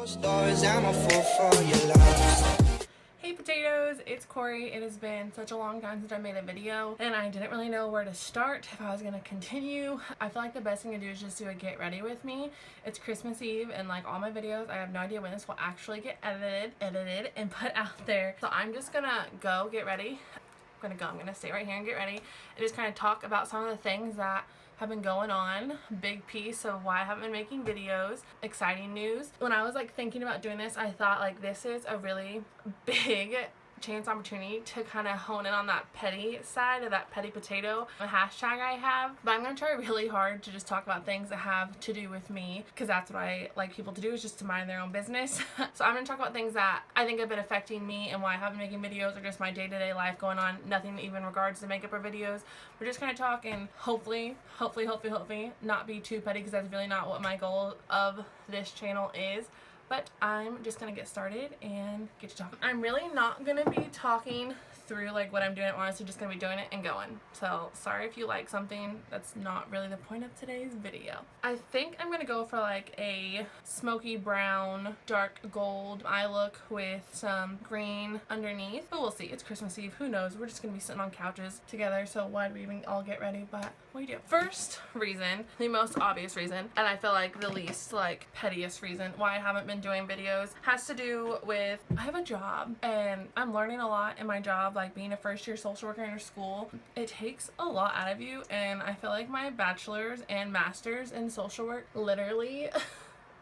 Hey potatoes, it's Corey. It has been such a long time since I made a video and I didn't really know where to start, if I was gonna continue. I feel like the best thing to do is just do a get ready with me. It's Christmas Eve and like all my videos, I have no idea when this will actually get edited and put out there. So I'm just gonna go get ready. I'm gonna stay right here and get ready and just kind of talk about some of the things that have been going on, big piece of why I haven't been making videos, exciting news. When I was like thinking about doing this, I thought like this is a really big chance opportunity to kind of hone in on that petty side of that petty potato, a hashtag I have. But I'm gonna try really hard to just talk about things that have to do with me, because that's what I like people to do, is just to mind their own business. So I'm gonna talk about things that I think have been affecting me and why I haven't been making videos, or just my day-to-day life going on, nothing even regards to makeup or videos. We're just kind of talking, hopefully not be too petty, because that's really not what my goal of this channel is. But I'm just gonna get started and get to talking. I'm really not gonna be talking through like what I'm doing. I'm honestly just gonna be doing it and going. So sorry if you like something, that's not really the point of today's video. I think I'm gonna go for like a smoky brown, dark gold eye look with some green underneath. But we'll see, it's Christmas Eve, who knows? We're just gonna be sitting on couches together, so why do we even all get ready? But we do. First reason, the most obvious reason, and I feel like the least like pettiest reason why I haven't been doing videos, has to do with I have a job and I'm learning a lot in my job. Like being a first year social worker in your school, it takes a lot out of you, and I feel like my bachelor's and master's in social work literally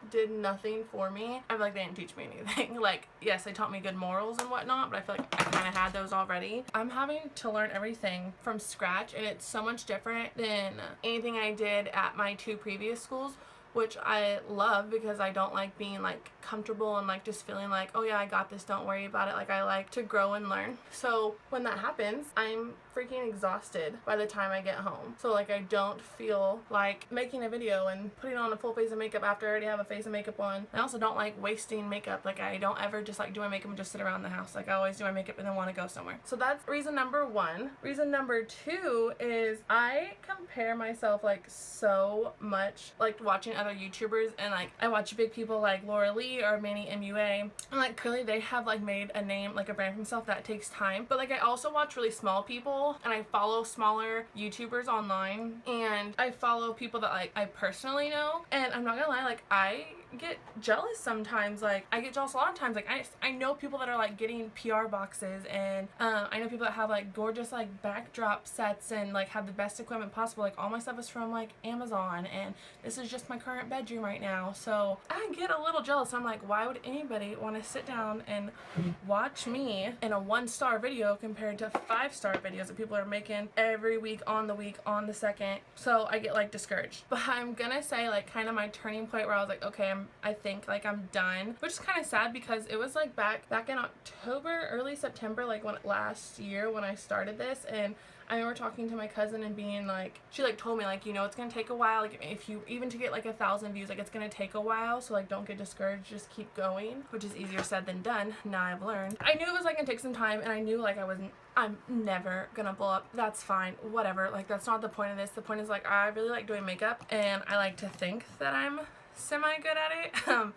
did nothing for me. I feel like they didn't teach me anything. Like, yes, they taught me good morals and whatnot, but I feel like I kind of had those already. I'm having to learn everything from scratch, and it's so much different than anything I did at my two previous schools, which I love because I don't like being like comfortable and like just feeling like, oh yeah, I got this, don't worry about it. Like I like to grow and learn. So when that happens, I'm freaking exhausted by the time I get home. So like I don't feel like making a video and putting on a full face of makeup after I already have a face of makeup on. I also don't like wasting makeup. Like I don't ever just like do my makeup and just sit around the house. Like I always do my makeup and then want to go somewhere. So that's reason number one. Reason number two is I compare myself like so much, like watching other YouTubers, and like I watch big people like Laura Lee or Manny MUA, and like clearly they have like made a name, like a brand for themselves. That takes time. But like I also watch really small people, and I follow smaller YouTubers online, and I follow people that like I personally know, and I'm not gonna lie, like I get jealous sometimes. Like I get jealous a lot of times. Like I know people that are like getting PR boxes, and I know people that have like gorgeous like backdrop sets and like have the best equipment possible. Like all my stuff is from like Amazon, and this is just my current bedroom right now. So I get a little jealous. I'm like, why would anybody want to sit down and watch me in a 1-star video compared to 5-star videos that people are making every week, on the second? So I get like discouraged. But I'm gonna say like kind of my turning point where I was like, okay, I think like I'm done, which is kind of sad because it was like back in October, early September, like last year when I started this. And I remember talking to my cousin and being like, she like told me like, you know, it's gonna take a while, like if you even to get like 1,000 views, like it's gonna take a while, so like don't get discouraged, just keep going, which is easier said than done. Now I've learned. I knew it was like gonna take some time, and I knew like I'm never gonna blow up. That's fine, whatever. Like that's not the point of this. The point is like I really like doing makeup, and I like to think that I'm semi good at it.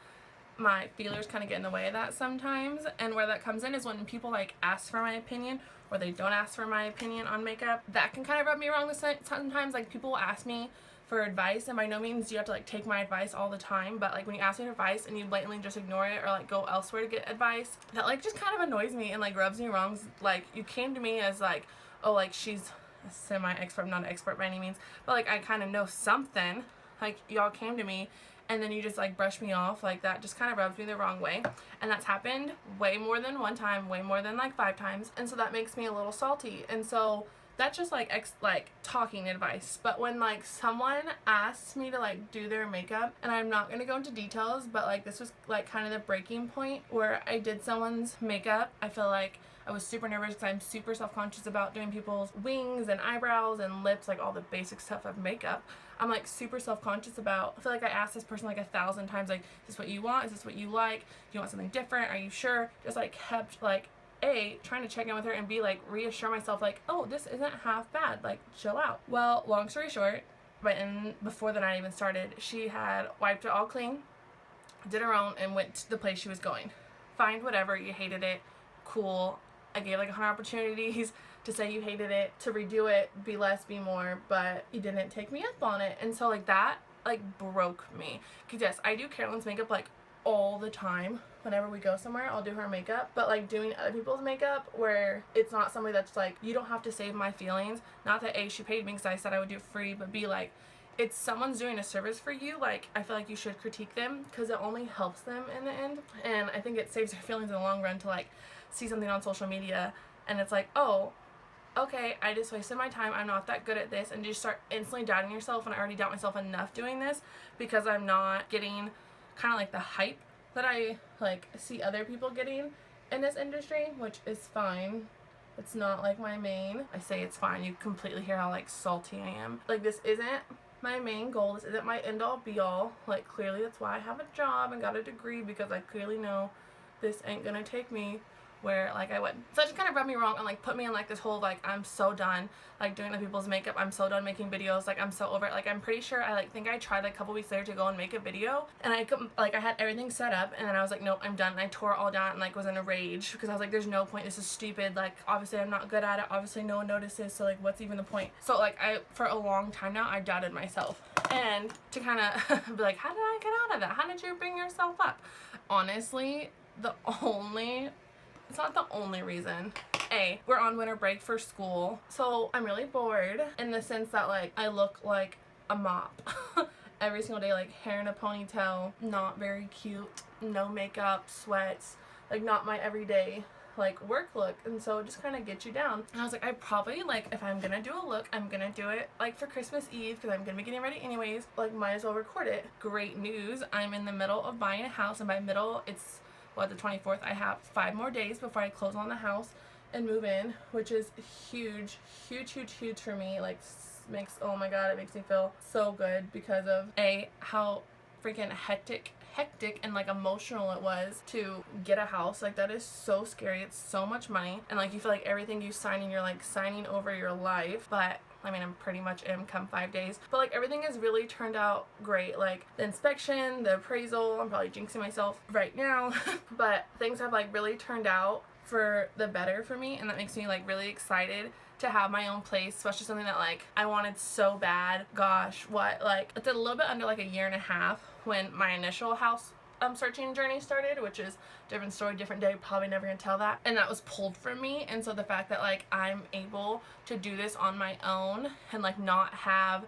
My feelers kind of get in the way of that sometimes, and where that comes in is when people like ask for my opinion, or they don't ask for my opinion on makeup. That can kind of rub me wrong sometimes. Like people will ask me for advice, and by no means do you have to like take my advice all the time, but like when you ask me for advice and you blatantly just ignore it or like go elsewhere to get advice, that like just kind of annoys me and like rubs me wrong. Like you came to me as like, oh, like she's a semi-expert. I'm not an expert by any means, but like I kind of know something. Like y'all came to me and then you just like brush me off. Like that just kind of rubs me the wrong way, and that's happened way more than one time, way more than like 5 times, and so that makes me a little salty. And so that's just like talking advice. But when like someone asks me to like do their makeup, and I'm not gonna go into details, but like this was like kind of the breaking point where I did someone's makeup. I feel like I was super nervous because I'm super self-conscious about doing people's wings and eyebrows and lips, like all the basic stuff of makeup. I'm like super self-conscious about. I feel like I asked this person like 1,000 times, like, is this what you want? Is this what you like? Do you want something different? Are you sure? Just like kept like A, trying to check in with her, and B, like reassure myself like, oh, this isn't half bad, like chill out. Well, long story short, before the night even started, she had wiped it all clean, did her own and went to the place she was going. Fine, whatever, you hated it, cool. I gave like 100 opportunities to say you hated it, to redo it, be less, be more, but you didn't take me up on it. And so like that like broke me. Because yes, I do Carolyn's makeup like all the time. Whenever we go somewhere, I'll do her makeup, but like doing other people's makeup where it's not somebody that's like, you don't have to save my feelings. Not that A, she paid me because I said I would do it free, but B, like, it's someone's doing a service for you, like, I feel like you should critique them because it only helps them in the end. And I think it saves their feelings in the long run to like see something on social media and it's like, oh, okay, I just wasted my time, I'm not that good at this, and you just start instantly doubting yourself. And I already doubt myself enough doing this because I'm not getting kind of like the hype that I like see other people getting in this industry, which is fine. It's not like my main. I say it's fine. You completely hear how like salty I am. Like, this isn't my main goal. This isn't my end all be all. Like, clearly that's why I have a job and got a degree, because I clearly know this ain't gonna take me where like I would. So it just kind of rubbed me wrong and like put me in like this whole like, I'm so done like doing other people's makeup, I'm so done making videos, like I'm so over it. Like, I'm pretty sure I like think I tried like a couple weeks later to go and make a video, and I couldn't, like I had everything set up, and then I was like, nope, I'm done. And I tore it all down and like was in a rage because I was like, there's no point, this is stupid, like obviously I'm not good at it, obviously no one notices, so like what's even the point? So like I, for a long time now, I doubted myself. And to kind of be like, how did I get out of that? How did you bring yourself up? Honestly, it's not the only reason. A, we're on winter break for school, so I'm really bored in the sense that like I look like a mop every single day, like hair in a ponytail, not very cute, no makeup, sweats, like not my everyday like work look. And so it just kind of gets you down. And I was like, I probably like, if I'm gonna do a look, I'm gonna do it like for Christmas Eve because I'm gonna be getting ready anyways, like might as well record it. Great news, I'm in the middle of buying a house, and by middle it's the 24th. I have 5 more days before I close on the house and move in, which is huge, huge, huge, huge for me. Like, makes, oh my god, it makes me feel so good because of A, how freaking hectic and like emotional it was to get a house. Like, that is so scary. It's so much money, and like you feel like everything you sign in, you're like signing over your life. But I mean, I'm pretty much in come 5 days, but like everything has really turned out great. Like the inspection, the appraisal, I'm probably jinxing myself right now but things have like really turned out for the better for me, and that makes me like really excited to have my own place, especially something that like I wanted so bad. Gosh, what, like it's a little bit under like a year and a half when my initial house searching journey started, which is different story, different day, probably never gonna tell that, and that was pulled from me. And so the fact that like I'm able to do this on my own and like not have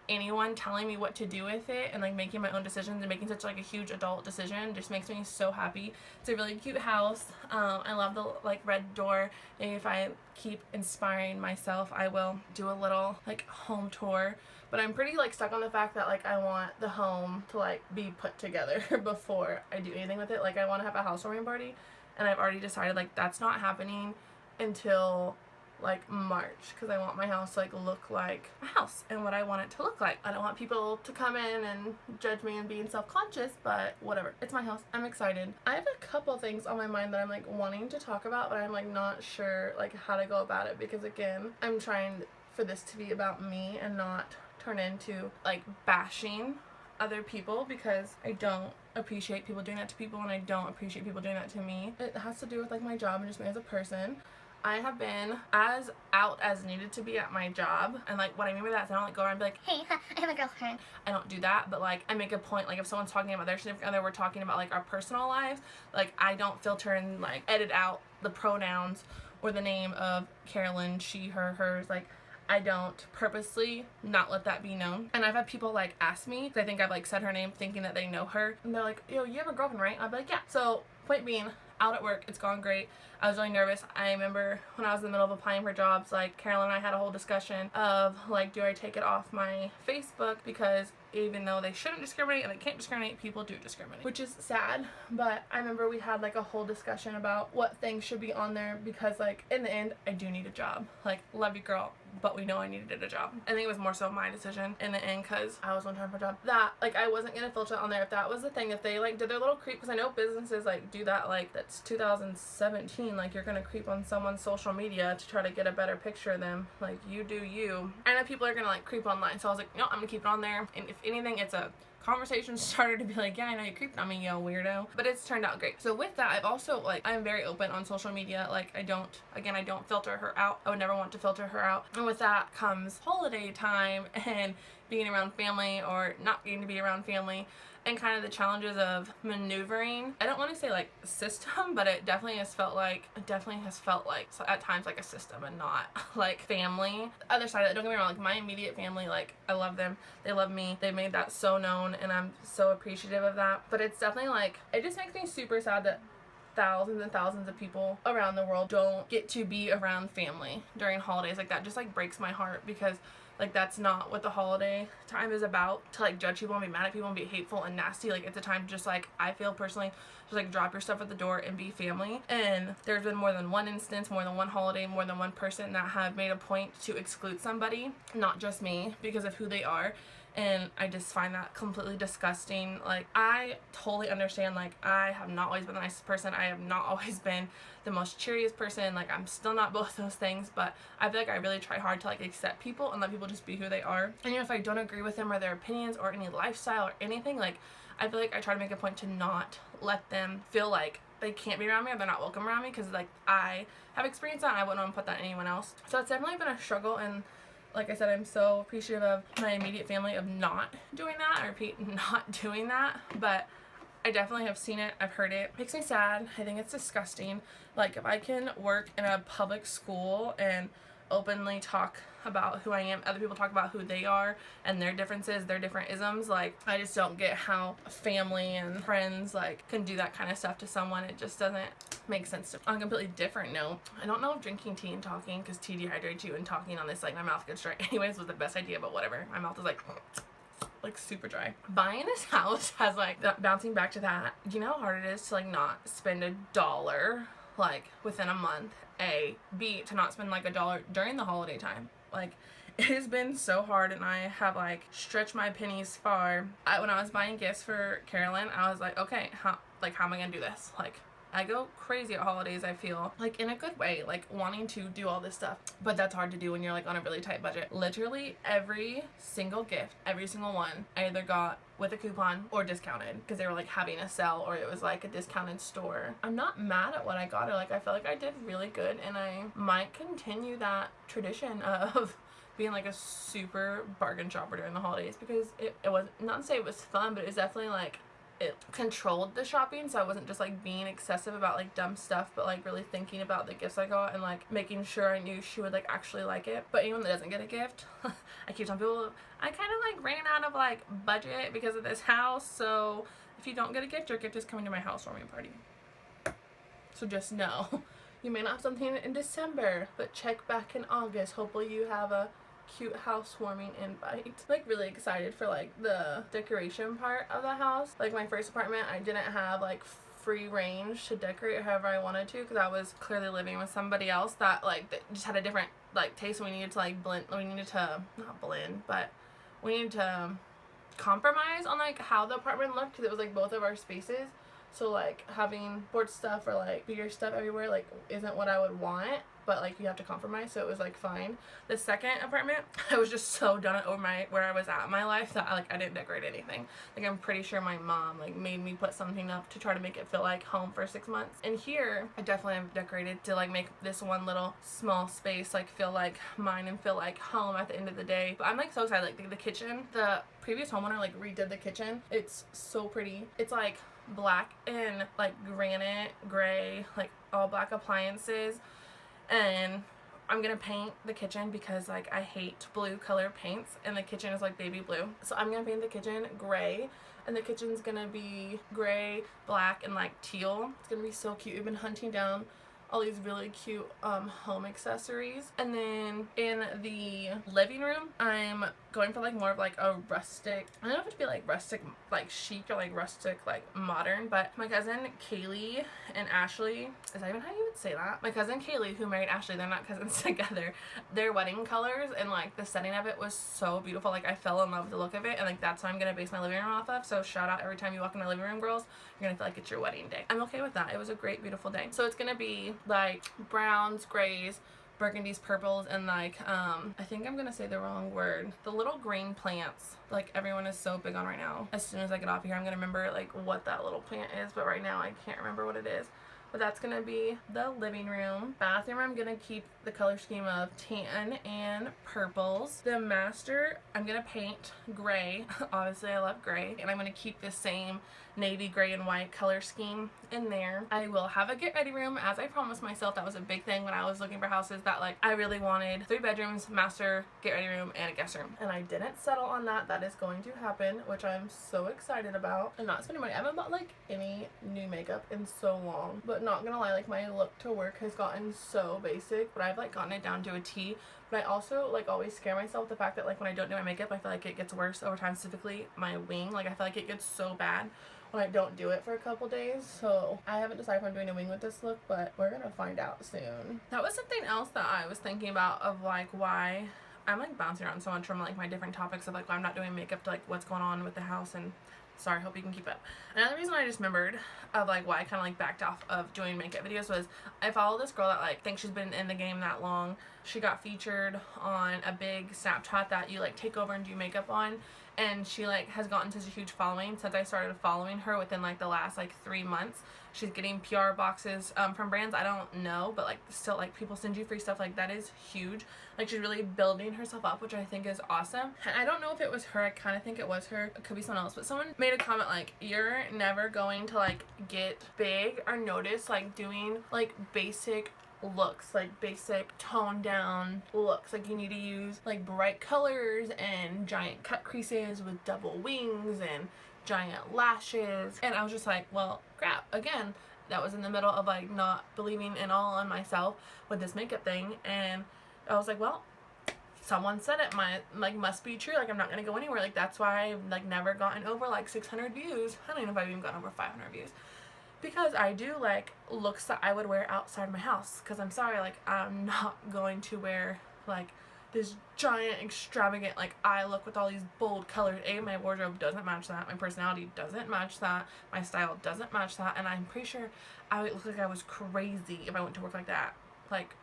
anyone telling me what to do with it, and like making my own decisions and making such like a huge adult decision, just makes me so happy. It's a really cute house. I love the like red door. Maybe if I keep inspiring myself, I will do a little like home tour. But I'm pretty like stuck on the fact that like I want the home to like be put together before I do anything with it. Like, I want to have a housewarming party, and I've already decided like that's not happening until like March, because I want my house to like look like a house and what I want it to look like. I don't want people to come in and judge me and being self-conscious, but whatever, it's my house. I'm excited. I have a couple things on my mind that I'm like wanting to talk about, but I'm like not sure like how to go about it, because again, I'm trying for this to be about me and not turn into like bashing other people, because I don't appreciate people doing that to people, and I don't appreciate people doing that to me. It has to do with like my job and just me as a person. I have been as out as needed to be at my job, and like what I mean by that is I don't like go around and be like, hey, I have a girlfriend. I don't do that, but like I make a point, like if someone's talking about their significant other, we're talking about like our personal lives, like I don't filter and like edit out the pronouns or the name of Carolyn, she, her, hers. Like, I don't purposely not let that be known. And I've had people like ask me, because I think I've like said her name thinking that they know her, and they're like, yo, you have a girlfriend, right? I'll be like, yeah. So point being, out at work, it's gone great. I was really nervous. I remember when I was in the middle of applying for jobs, like Carolyn and I had a whole discussion of like, do I take it off my Facebook, because even though they shouldn't discriminate and they can't discriminate, people do discriminate, which is sad. But I remember we had like a whole discussion about what things should be on there, because like in the end, I do need a job. Like, love you, girl, but we know I needed a job. I think it was more so my decision in the end, because I was one time for a job that like I wasn't gonna filter it on there if that was the thing. If they like did their little creep, because I know businesses like do that, like that's 2017, like you're gonna creep on someone's social media to try to get a better picture of them. Like, you do you. I know people are gonna like creep online, so I was like, no, I'm gonna keep it on there, and if anything, it's a conversations started to be like, yeah, I know you're creeping on me, yo weirdo. But it's turned out great. So with that, I've also, like, I'm very open on social media. Like, I don't filter her out. I would never want to filter her out. And with that comes holiday time and being around family or not getting to be around family, and kind of the challenges of maneuvering. I don't want to say like system, but it definitely has felt like so at times like a system and not like family. The other side of it, don't get me wrong, like my immediate family, like I love them, they love me, they made that so known, and I'm so appreciative of that. But it's definitely like, it just makes me super sad that thousands and thousands of people around the world don't get to be around family during holidays. Like that just like breaks my heart, because like that's not what the holiday time is about, to like judge people and be mad at people and be hateful and nasty. Like it's a time to just, like, I feel personally, just like drop your stuff at the door and be family. And there's been more than one instance, more than one holiday, more than one person that have made a point to exclude somebody, not just me, because of who they are. And I just find that completely disgusting. Like, I totally understand, like, I have not always been the nicest person. I have not always been the most cheeriest person. Like, I'm still not both those things, but I feel like I really try hard to, like, accept people and let people just be who they are. And if I don't agree with them or their opinions or any lifestyle or anything, like, I feel like I try to make a point to not let them feel like they can't be around me or they're not welcome around me, because, like, I have experienced that and I wouldn't want to put that on anyone else. So it's definitely been a struggle, and like I said, I'm so appreciative of my immediate family of not doing that. I repeat, not doing that. But I definitely have seen it. I've heard it. It makes me sad. I think it's disgusting. Like, if I can work in a public school and openly talk about who I am, other people talk about who they are and their differences, their different isms, like, I just don't get how family and friends, like, can do that kind of stuff to someone. It just doesn't make sense to me. On a completely different note, I don't know if drinking tea and talking, because tea dehydrates you, and talking on this, like, my mouth gets dry anyways, was the best idea, but whatever. My mouth is like super dry. Buying this house has, like, bouncing back to that, you know how hard it is to, like, not spend $1 like within a month. B, to not spend like $1 during the holiday time. Like, it has been so hard, and I have, like, stretched my pennies far. When I was buying gifts for Carolyn, I was like, okay, how am I gonna do this? Like, I go crazy at holidays, I feel, like, in a good way, like, wanting to do all this stuff, but that's hard to do when you're, like, on a really tight budget. Literally every single gift, every single one, I either got with a coupon or discounted, because they were, like, having a sale, or it was, like, a discounted store. I'm not mad at what I got her. Like, I feel like I did really good, and I might continue that tradition of being, like, a super bargain shopper during the holidays, because it was, not to say it was fun, but it was definitely, like, it controlled the shopping, so I wasn't just, like, being excessive about, like, dumb stuff, but, like, really thinking about the gifts I got and, like, making sure I knew she would, like, actually like it. But anyone that doesn't get a gift, I keep telling people, I kind of, like, ran out of, like, budget because of this house, so if you don't get a gift, your gift is coming to my housewarming party. So just know, you may not have something in December, but check back in August. Hopefully you have a cute housewarming invite. Like, really excited for, like, the decoration part of the house. Like, my first apartment, I didn't have, like, free range to decorate however I wanted to, because I was clearly living with somebody else that, like, that just had a different, like, taste. We needed to, like, we needed to compromise on, like, how the apartment looked, because it was, like, both of our spaces. So, like, having sports stuff or, like, beer stuff everywhere, like, isn't what I would want, but, like, you have to compromise, so it was, like, fine. The second apartment, I was just so done over where I was at in my life that, like, I didn't decorate anything. Like, I'm pretty sure my mom, like, made me put something up to try to make it feel like home for 6 months. And here, I definitely have decorated to, like, make this one little small space, like, feel like mine and feel like home at the end of the day. But I'm, like, so excited. Like, the kitchen, the previous homeowner, like, redid the kitchen. It's so pretty. It's, like, black and, like, granite, gray, like, all black appliances. And I'm gonna paint the kitchen because, like, I hate blue color paints, and the kitchen is, like, baby blue. So I'm gonna paint the kitchen gray, and the kitchen's gonna be gray, black, and, like, teal. It's gonna be so cute. We've been hunting down all these really cute home accessories. And then in the living room, I'm going for, like, more of, like, a rustic, I don't know if it'd be, like, rustic, like, chic, or, like, rustic, like, modern, but my cousin Kaylee and Ashley, is that even how you would say that? My cousin Kaylee, who married Ashley, they're not cousins together, their wedding colors and, like, the setting of it was so beautiful. Like, I fell in love with the look of it, and, like, that's what I'm gonna base my living room off of. So shout out every time you walk in my living room, girls. You're gonna feel like it's your wedding day. I'm okay with that. It was a great, beautiful day. So it's gonna be, like, browns, grays, burgundies, purples, and like I think I'm gonna say the wrong word, the little green plants like everyone is so big on right now. As soon as I get off here, I'm gonna remember like what that little plant is, but right now I can't remember what it is. But that's gonna be the living room. Bathroom, I'm gonna keep the color scheme of tan and purples. The master, I'm gonna paint gray. Obviously I love gray, and I'm gonna keep the same navy, gray, and white color scheme in there. I will have a get ready room, as I promised myself. That was a big thing when I was looking for houses, that like I really wanted 3 bedrooms, master, get ready room, and a guest room, and I didn't settle on that. That is going to happen, which I'm so excited about. I'm not spending money. I haven't bought like any new makeup in so long, but not gonna lie, like my look to work has gotten so basic, but I've like gotten it down to a T. But I also like always scare myself with the fact that like when I don't do my makeup, I feel like it gets worse over time, specifically my wing. Like I feel like it gets so bad when I don't do it for a couple days. So I haven't decided if I'm doing a wing with this look, but we're gonna find out soon. That was something else that I was thinking about, of like why I'm like bouncing around so much from like my different topics of like why I'm not doing makeup to like what's going on with the house. And sorry, hope you can keep up. Another reason I just remembered of like why I kind of like backed off of doing makeup videos was I follow this girl that like thinks she's been in the game that long. She got featured on a big Snapchat that you like take over and do makeup on, and she like has gotten such a huge following since I started following her within like the last like 3 months. She's getting PR boxes from brands I don't know, but like still like people send you free stuff. Like that is huge. Like she's really building herself up, which I think is awesome. And I don't know if it was her. I kind of think it was her. It could be someone else, but someone made a comment like, you're never going to like get big or notice like doing like basic looks, like basic toned down looks. Like you need to use like bright colors and giant cut creases with double wings and giant lashes. And I was just like, well crap, again, that was in the middle of like not believing in all on myself with this makeup thing. And I was like, well, someone said it, must be true. Like I'm not gonna go anywhere. Like that's why I've like never gotten over like 600 views. I don't even know if I've even gotten over 500 views, because I do like looks that I would wear outside my house. Because I'm sorry, like I'm not going to wear like this giant extravagant like eye look with all these bold colors. My wardrobe doesn't match that, my personality doesn't match that, my style doesn't match that, and I'm pretty sure I would look like I was crazy if I went to work like that. Like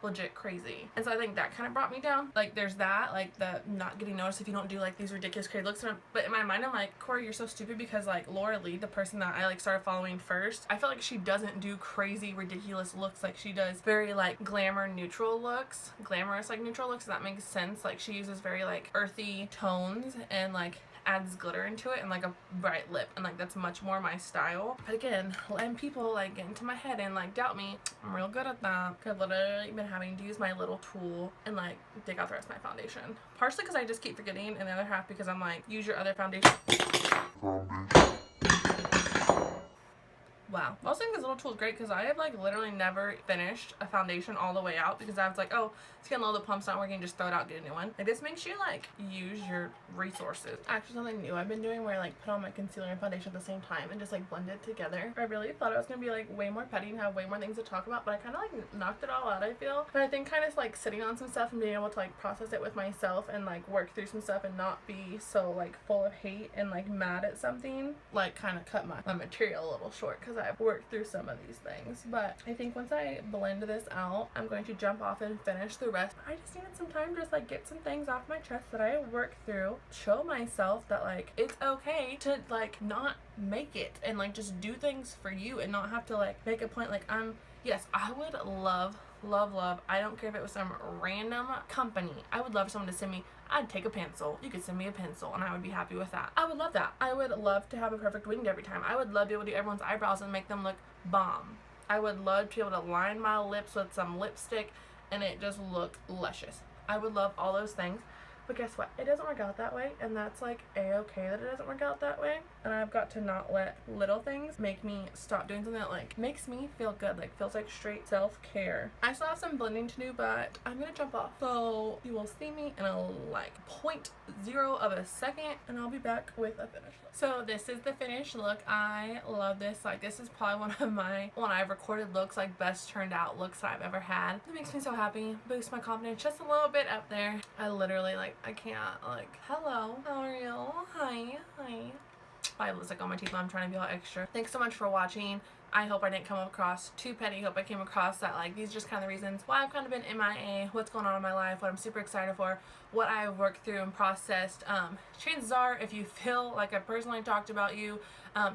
legit crazy. And so I think that kind of brought me down. Like there's that, like the not getting noticed if you don't do like these ridiculous crazy looks. But in my mind I'm like, Corey, you're so stupid, because like Laura Lee, the person that I like started following first, I feel like she doesn't do crazy ridiculous looks. Like she does very like glamorous like neutral looks, if that makes sense. Like she uses very like earthy tones and like adds glitter into it and like a bright lip, and like that's much more my style. But again, letting people like get into my head and like doubt me, I'm real good at that. I've literally been having to use my little tool and like dig out the rest of my foundation, partially because I just keep forgetting, and the other half because I'm like, use your other foundation. Wow. I was thinking this little tool is great because I have like literally never finished a foundation all the way out, because I was like, oh, it's getting low, the pump's not working, just throw it out, get a new one. Like this makes you like use your resources. Actually, something new I've been doing where I like put on my concealer and foundation at the same time and just like blend it together. I really thought it was gonna be like way more petty and have way more things to talk about, but I kind of like knocked it all out, I feel. But I think kind of like sitting on some stuff and being able to like process it with myself and like work through some stuff and not be so like full of hate and like mad at something, like kind of cut my material a little short, because I've worked through some of these things. But I think once I blend this out, I'm going to jump off and finish the rest. I just needed some time to just like get some things off my chest that I worked through, show myself that like it's okay to like not make it and like just do things for you and not have to like make a point. Like yes, I would love, I don't care if it was some random company, I would love someone to send me, I'd take a pencil, you could send me a pencil and I would be happy with that. I would love that. I would love to have a perfect wing every time. I would love to be able to do everyone's eyebrows and make them look bomb. I would love to be able to line my lips with some lipstick and it just look luscious. I would love all those things. But guess what? It doesn't work out that way, and that's like a-okay that it doesn't work out that way. And I've got to not let little things make me stop doing something that like makes me feel good, like feels like straight self-care. I still have some blending to do, but I'm gonna jump off. So you will see me in a like 0.0 of a second, and I'll be back with a finished look. So this is the finished look. I love this. Like this is probably one of my, when I've recorded looks, like best turned out looks that I've ever had. It makes me so happy, boosts my confidence just a little bit up there. I literally like, I can't, like, hello, how are you? Hi. Probably looks like all my teeth while I'm trying to be all extra. Thanks so much for watching. I hope I didn't come across too petty. Hope I came across that like these are just kind of the reasons why I've kind of been MIA, what's going on in my life, what I'm super excited for, what I've worked through and processed. Chances are, if you feel like I personally talked about you,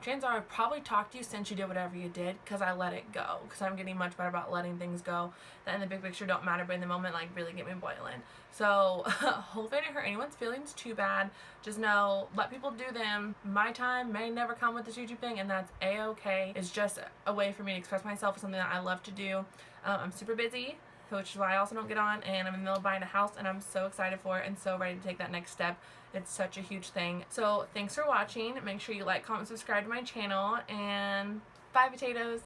chances are I've probably talked to you since you did whatever you did, because I let it go, because I'm getting much better about letting things go that in the big picture don't matter, but in the moment like really get me boiling. So hopefully I didn't hurt anyone's feelings too bad. Just know, let people do them. My time may never come with this YouTube thing, and that's a-okay. It's just a way for me to express myself, something that I love to do. I'm super busy, which is why I also don't get on, and I'm in the middle of buying a house, and I'm so excited for it and so ready to take that next step. It's such a huge thing. So thanks for watching. Make sure you like, comment, subscribe to my channel, and bye potatoes.